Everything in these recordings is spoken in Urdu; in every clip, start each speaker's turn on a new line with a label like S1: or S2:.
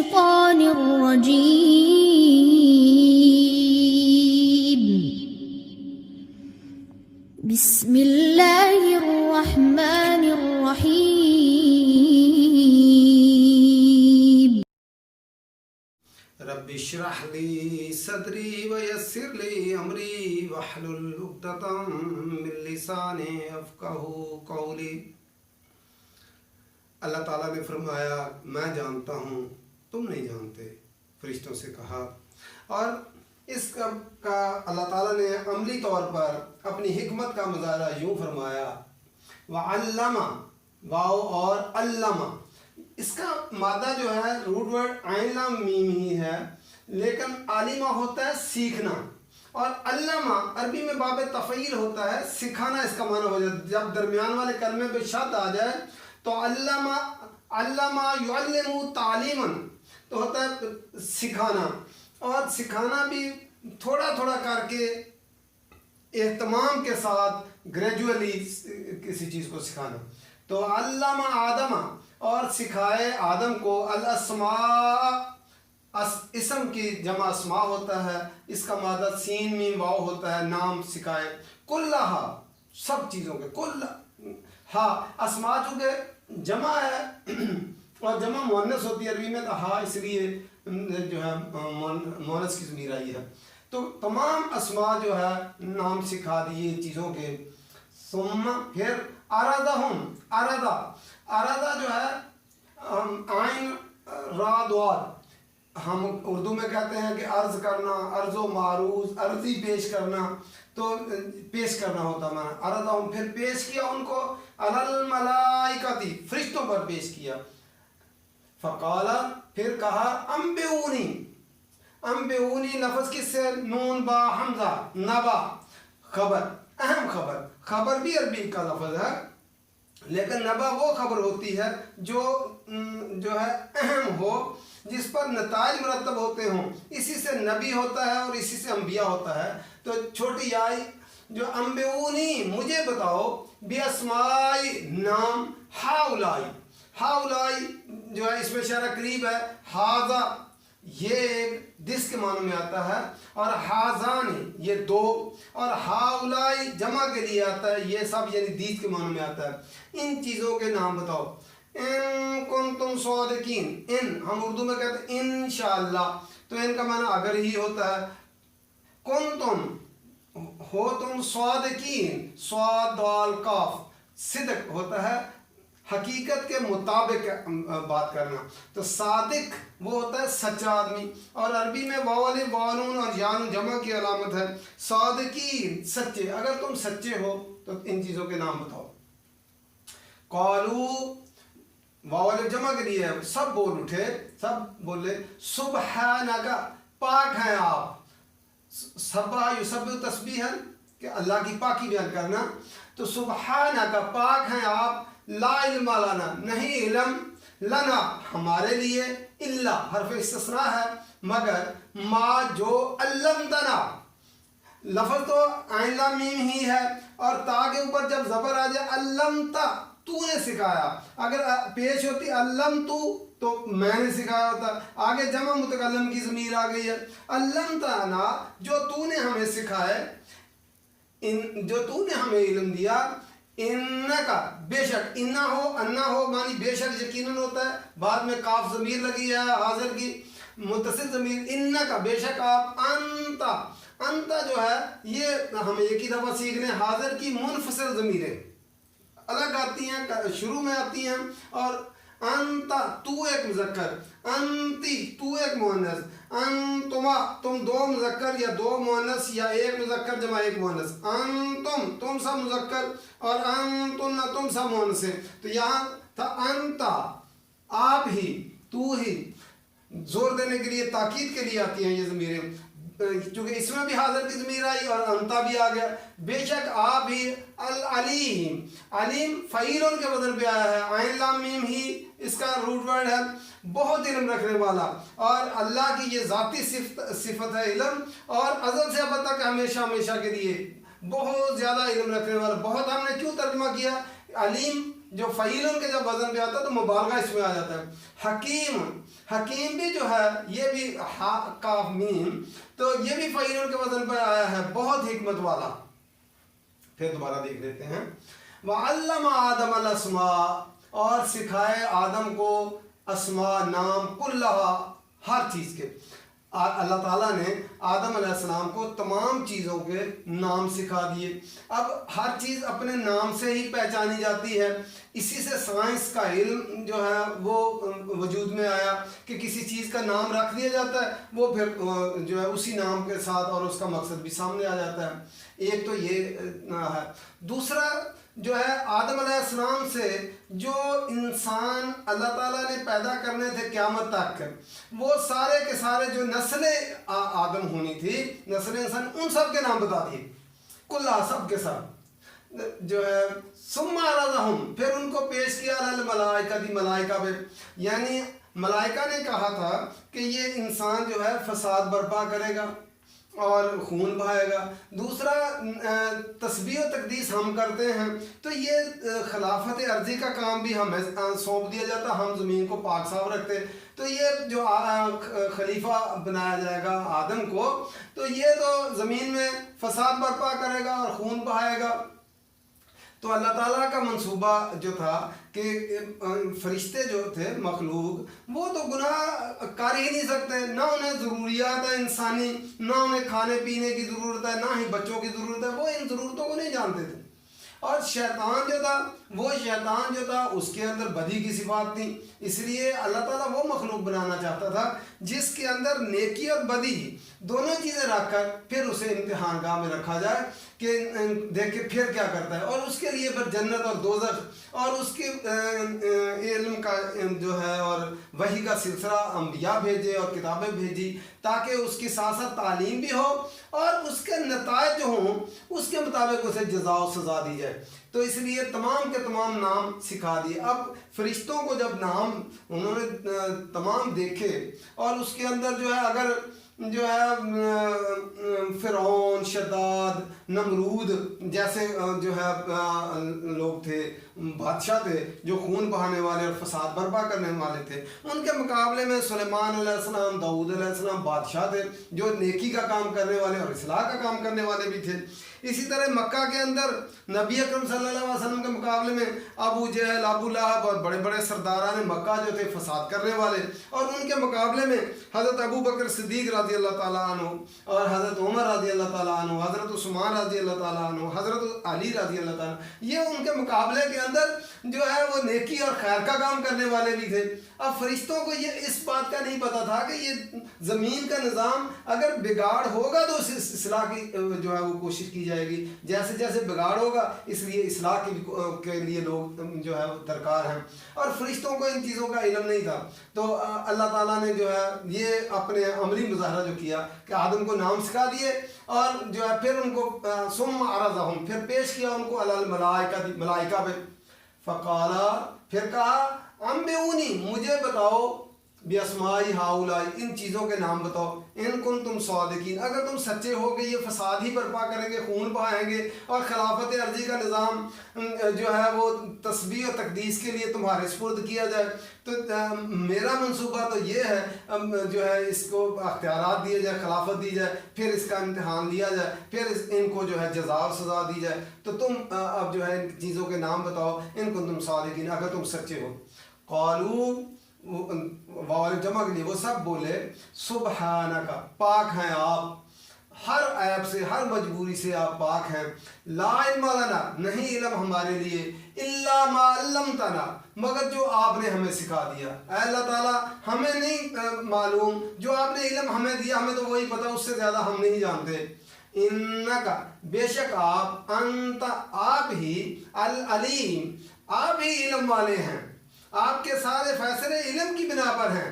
S1: الشيطان الرجيم بسم الله الرحمن الرحيم
S2: رب اشرح لي صدري ويسر لي امري واحلل عقدة من لساني يفقهوا قولي۔ اللہ تعالیٰ نے فرمایا میں جانتا ہوں تم نہیں جانتے، فرشتوں سے کہا، اور اس کا اللہ تعالیٰ نے عملی طور پر اپنی حکمت کا مظاہرہ یوں فرمایا، وعلم، واو اور علم، اس کا مادہ جو ہے روٹ ورڈ عین لام میم ہی ہے، لیکن عالمہ ہوتا ہے سیکھنا، اور علامہ عربی میں باب تفعیل ہوتا ہے سکھانا، اس کا معنی ہو جاتا ہے۔ جب درمیان والے کلمے پہ شد آ جائے تو علامہ یعلم تعلیما تو ہوتا ہے سکھانا، اور سکھانا بھی تھوڑا تھوڑا کر کے اہتمام کے ساتھ گریجولی کسی چیز کو سکھانا۔ تو علامہ آدم، اور سکھائے آدم کو، الاسماء، اسم کی جمع اسماء ہوتا ہے، اس کا مادہ سین میم واو ہوتا ہے، نام سکھائے، کلہا، سب چیزوں کے، کل ہاں، اسماء چونکہ جمع ہے اور جمع مؤنث ہوتی ہے عربی میں، تو ہاں اس لیے جو ہے مؤنث کی ضمیر آئی ہے، تو تمام اسماء جو ہے نام سکھا دیے چیزوں کے۔ ثم پھر ارادہم، ارادہ جو ہے عین را دواد، ہم اردو میں کہتے ہیں کہ عرض کرنا، عرض و معروض، عرضی پیش کرنا، تو پیش کرنا ہوتا ہے معنی ارادہم، پھر پیش کیا ان کو علی الملائکتی، فرشتوں پر پیش کیا۔ فقال، پھر کہا انبئونی لفظ کس سے؟ نون با حمزہ، نبا خبر، اہم خبر، خبر بھی عربی کا لفظ ہے، لیکن نبا وہ خبر ہوتی ہے جو ہے اہم ہو، جس پر نتائج مرتب ہوتے ہوں، اسی سے نبی ہوتا ہے اور اسی سے انبیاء ہوتا ہے۔ تو چھوٹی آئی جو انبئونی، مجھے بتاؤ، باسمائی، نام، ہاؤلائی جو ہے اس میں اشارہ قریب ہے، ہاذا یہ ایک دس کے معنی میں آتا ہے، اور ہازانی یہ دو، اور ہاؤلائی جمع کے لیے آتا ہے، یہ سب یعنی دیس کے معنی میں آتا ہے۔ ان چیزوں کے نام بتاؤ، ان کنتم صادقین، ان ہم اردو میں کہتے ہیں انشاءاللہ، تو ان کا معنی اگر ہی ہوتا ہے، کنتم ہو تم صادقین، صاد دال کاف، صدق ہوتا ہے حقیقت کے مطابق بات کرنا، تو صادق وہ ہوتا ہے سچا آدمی، اور عربی میں واو الف واو نون اور یا نون جمع کی علامت ہے، صادقین سچے، اگر تم سچے ہو تو ان چیزوں کے نام بتاؤ۔ قالو، واو الف جمع کے لیے سب بول اٹھے، سب بولے، سبحانک، پاک ہیں آپ، سبح یسبح تسبیح ہے کہ اللہ کی پاکی بیان کرنا، تو سبحانک پاک ہیں آپ، لا علم لنا نہیں علم، لنا ہمارے لیے، الا حرف استثناء ہے مگر، ما جو علمتنا، لفظ تو عین لام میم ہی ہے، اور تا کے اوپر جب زبر آ جائے علمتا، تو نے سکھایا، اگر پیش ہوتی علمتو تو میں نے سکھایا ہوتا، آگے جمع متکلم کی ضمیر آ گئی ہے، علمتنا جو تو نے ہمیں سکھائے، جو تو نے ہمیں علم دیا، انکا بے شک، انا ہو انا ہو معنی بے شک یقیناً ہوتا ہے، بعد میں کاف ضمیر لگی ہے حاضر کی متصل ضمیر، انکا بے شک آپ، انتا جو ہے یہ ہمیں ایک ہی دفعہ سیکھنے، حاضر کی منفصل ضمیریں الگ آتی ہیں، شروع میں آتی ہیں، اور انتا تو ایک مذکر، انتی تو ایک مؤنث، انتما تم دو مذکر یا دو مؤنث یا ایک مذکر جمع ایک مؤنث، انتم تم سب مذکر، اور انتن تم سب مؤنث ہیں، تو یہاں تھا انتا آپ ہی، تو ہی، زور دینے کے لیے تاکید کے لیے آتی ہیں یہ ضمیریں، چونکہ اس میں بھی حاضر کی ضمیر آئی اور انتا بھی آ گیا، بے شک آپ ہی، العلیم، علیم فعیل کے وزن پہ آیا ہے، عین لام میم ہی اس کا روٹ ورڈ ہے، بہت علم رکھنے والا، اور اللہ کی یہ ذاتی صفت ہے علم، اور ازل سے اب تک ہمیشہ ہمیشہ کے لیے بہت زیادہ علم رکھنے والا۔ بہت ہم نے کیوں ترجمہ کیا؟ علیم جو فعیل کے جب وزن پہ آتا ہے تو مبالغہ اس میں آ جاتا ہے. حکیم، حکیم بھی جو ہے یہ بھی ہا کاف میم، تو یہ بھی فعیل کے وزن پہ آیا ہے، بہت حکمت والا. پھر دوبارہ دیکھ لیتے ہیں. وَعَلَّمَ آدَمَ الْأَسْمَاءَ، اور سکھائے آدم کو اسماء، نام، کلہا، ہر چیز کے. اللہ تعالیٰ نے آدم علیہ السلام کو تمام چیزوں کے نام سکھا دیے. اب ہر چیز اپنے نام سے ہی پہچانی جاتی ہے. اسی سے سائنس کا علم جو ہے وہ وجود میں آیا کہ کسی چیز کا نام رکھ دیا جاتا ہے، وہ پھر جو ہے اسی نام کے ساتھ اور اس کا مقصد بھی سامنے آ جاتا ہے. ایک تو یہ ہے. دوسرا جو ہے آدم علیہ السلام سے جو انسان اللہ تعالیٰ نے پیدا کرنے تھے قیامت تک، وہ سارے کے سارے جو نسل آدم ہونی تھی، نسل انسان، ان سب کے نام بتا دیے کلّا، سب کے ساتھ جو ہے. ثم عرضہم، پھر ان کو پیش کیا الملائکہ، ملائکہ پہ. یعنی ملائکہ نے کہا تھا کہ یہ انسان جو ہے فساد برپا کرے گا اور خون بہائے گا. دوسرا تسبیح و تقدیس ہم کرتے ہیں، تو یہ خلافت ارضی کا کام بھی ہمیں سونپ دیا جاتا، ہم زمین کو پاک صاف رکھتے. تو یہ جو خلیفہ بنایا جائے گا آدم کو، تو یہ تو زمین میں فساد برپا کرے گا اور خون بہائے گا. تو اللہ تعالیٰ کا منصوبہ جو تھا کہ فرشتے جو تھے مخلوق، وہ تو گناہ کر ہی نہیں سکتے، نہ انہیں ضروریات ہے انسانی، نہ انہیں کھانے پینے کی ضرورت ہے، نہ ہی بچوں کی ضرورت ہے، وہ ان ضرورتوں کو نہیں جانتے تھے. اور شیطان جو تھا، وہ شیطان جو تھا اس کے اندر بدی کی صفات تھی. اس لیے اللہ تعالیٰ وہ مخلوق بنانا چاہتا تھا جس کے اندر نیکی اور بدی دونوں چیزیں رکھ کر پھر اسے امتحان گاہ میں رکھا جائے کہ دیکھیں پھر کیا کرتا ہے. اور اس کے لیے پھر جنت اور دوزخ اور اس کے علم کا جو ہے اور وحی کا سلسلہ انبیاء بھیجے اور کتابیں بھیجی، تاکہ اس کی ساتھ ساتھ تعلیم بھی ہو اور اس کے نتائج جو ہوں اس کے مطابق اسے جزا و سزا دی جائے. تو اس لیے تمام کے تمام نام سکھا دیے. اب فرشتوں کو جب نام انہوں نے تمام دیکھے، اور اس کے اندر جو ہے اگر جو ہے فرعون، شداد، نمرود جیسے جو ہے لوگ تھے، بادشاہ تھے جو خون بہانے والے اور فساد برپا کرنے والے تھے، ان کے مقابلے میں سلیمان علیہ السلام، داؤد علیہ السلام بادشاہ تھے جو نیکی کا کام کرنے والے اور اصلاح کا کام کرنے والے بھی تھے. اسی طرح مکہ کے اندر نبی اکرم صلی اللہ علیہ وسلم کے مقابلے میں ابو جہل، ابو لہب اور بڑے بڑے سرداران مکہ جو تھے فساد کرنے والے، اور ان کے مقابلے میں حضرت ابو بکر صدیق رضی اللہ تعالیٰ عنہ اور حضرت عمر رضی اللہ تعالیٰ عنہ، حضرت عثمان رضی اللہ تعالیٰ عنہ، حضرت علی رضی اللہ تعالیٰ عنہ، یہ ان کے مقابلے کے اندر جو ہے وہ نیکی اور خیر کا کام کرنے والے بھی تھے. اب فرشتوں کو یہ اس بات کا نہیں پتا تھا کہ یہ زمین کا نظام اگر بگاڑ ہوگا تو اس اصلاح کی جو ہے وہ کوشش کی جائے گی. جیسے جیسے بگاڑ ہوگا اس لیے اصلاح کے لیے لوگ جو ہے درکار ہیں. اور فرشتوں کو ان چیزوں کا علم نہیں تھا. تو اللہ تعالیٰ نے جو ہے یہ اپنے عملی مظاہرہ جو کیا کہ آدم کو نام سکھا دیے، اور جو ہے پھر ان کو ثم عرضہم، پھر پیش کیا ان کو علی الملائکہ، ملائکہ پہ. فقالا، پھر کہا انبئونی، مجھے بتاؤ، باسماء ہؤلاء، ان چیزوں کے نام بتاؤ، ان کنتم صادقین، اگر تم سچے ہو کہ یہ فساد ہی برپا کریں گے، خون بہائیں گے اور خلافت ارضی کا نظام جو ہے وہ تسبیح و تقدیس کے لیے تمہارے سپرد کیا جائے، تو میرا منصوبہ تو یہ ہے جو ہے اس کو اختیارات دیے جائے، خلافت دی جائے، پھر اس کا امتحان لیا جائے، پھر ان کو جو ہے جزا و سزا دی جائے. تو تم اب جو ہے ان چیزوں کے نام بتاؤ، ان کنتم صادقین، اگر تم سچے ہو. قالوا، واو جمع کے لیے وہ سب بولے سبحانک، پاک ہیں آپ، ہر عیب سے، ہر مجبوری سے آپ پاک ہیں. لا علم لنا، نہیں علم ہمارے لیے، الا ما علمتنا، مگر جو آپ نے ہمیں سکھا دیا. اے اللہ تعالیٰ ہمیں نہیں معلوم، جو آپ نے علم ہمیں دیا ہمیں تو وہی پتہ، اس سے زیادہ ہم نہیں جانتے. انکا، بے شک آپ، انت، آپ ہی، العلیم، آپ ہی علم والے ہیں، آپ کے سارے فیصلے علم کی بنا پر ہیں.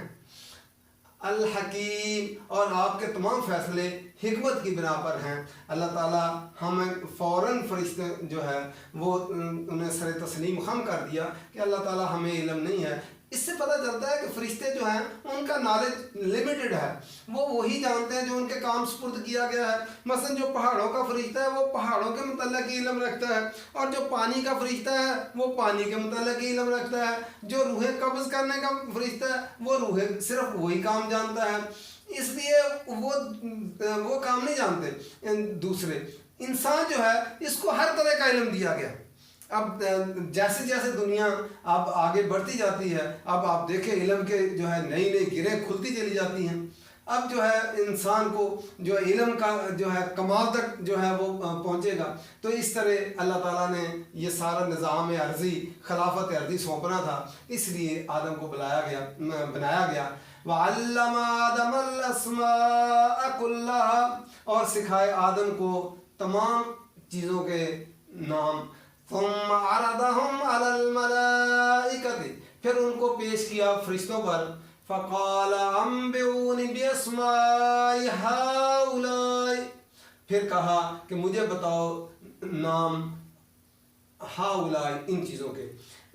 S2: الحکیم، اور آپ کے تمام فیصلے حکمت کی بنا پر ہیں. اللہ تعالیٰ ہمیں فوراً فرشتے جو ہے وہ انہیں سر تسلیم خم کر دیا کہ اللہ تعالیٰ ہمیں علم نہیں ہے. اس سے پتہ چلتا ہے کہ فرشتے جو ہیں ان کا نالج لمیٹڈ ہے، وہ وہی جانتے ہیں جو ان کے کام سپرد کیا گیا ہے۔ مثلا جو پہاڑوں کا فرشتہ ہے وہ پہاڑوں کے متعلق علم رکھتا ہے، اور جو پانی کا فرشتہ ہے وہ پانی کے متعلق علم رکھتا ہے، جو روحیں قبض کرنے کا فرشتہ ہے وہ روحیں صرف وہی کام جانتا ہے، اس لیے وہ کام نہیں جانتے دوسرے۔ انسان جو ہے اس کو ہر طرح کا علم دیا گیا۔ اب جیسے جیسے دنیا اب آگے بڑھتی جاتی ہے، اب آپ دیکھیں علم کے جو ہے نئی نئی گرہیں کھلتی چلی جاتی ہیں، اب جو ہے انسان کو جو علم کا جو ہے کمال تک جو ہے وہ پہنچے گا۔ تو اس طرح اللہ تعالیٰ نے یہ سارا نظام عرضی، خلافت عرضی سونپنا تھا، اس لیے آدم کو بنایا گیا۔ وَعَلَّمَ آدَمَ الْأَسْمَاءَ كُلَّهَا، اور سکھائے آدم کو تمام چیزوں کے نام۔ ثُمَّ عَرَضَهُمْ عَلَى الْمَلَائِكَةِ، پھر ان کو پیش کیا فرشتوں پر۔ فَقَالَ أَنبِئُونِي بِأَسْمَاءِ هَؤُلَاءِ، پھر کہا کہ مجھے بتاؤ نام ہاؤلائی، ان چیزوں کے،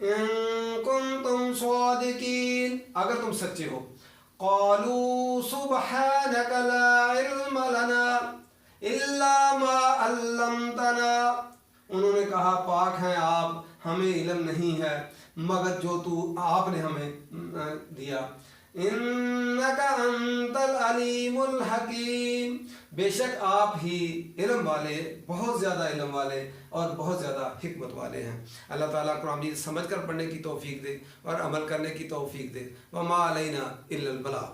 S2: ان کنتم صادقین، اگر تم سچے ہو۔ قالوا سبحانك لا علم لنا الا ما علمتنا، انہوں نے کہا پاک ہیں آپ، ہمیں علم نہیں ہے مگر جو آپ نے ہمیں دیا۔ انک انت العلیم الحکیم، بے شک آپ ہی علم والے، بہت زیادہ علم والے اور بہت زیادہ حکمت والے ہیں۔ اللہ تعالیٰ قرآن مجید سمجھ کر پڑھنے کی توفیق دے اور عمل کرنے کی توفیق دے۔ وما علینا الا البلاغ۔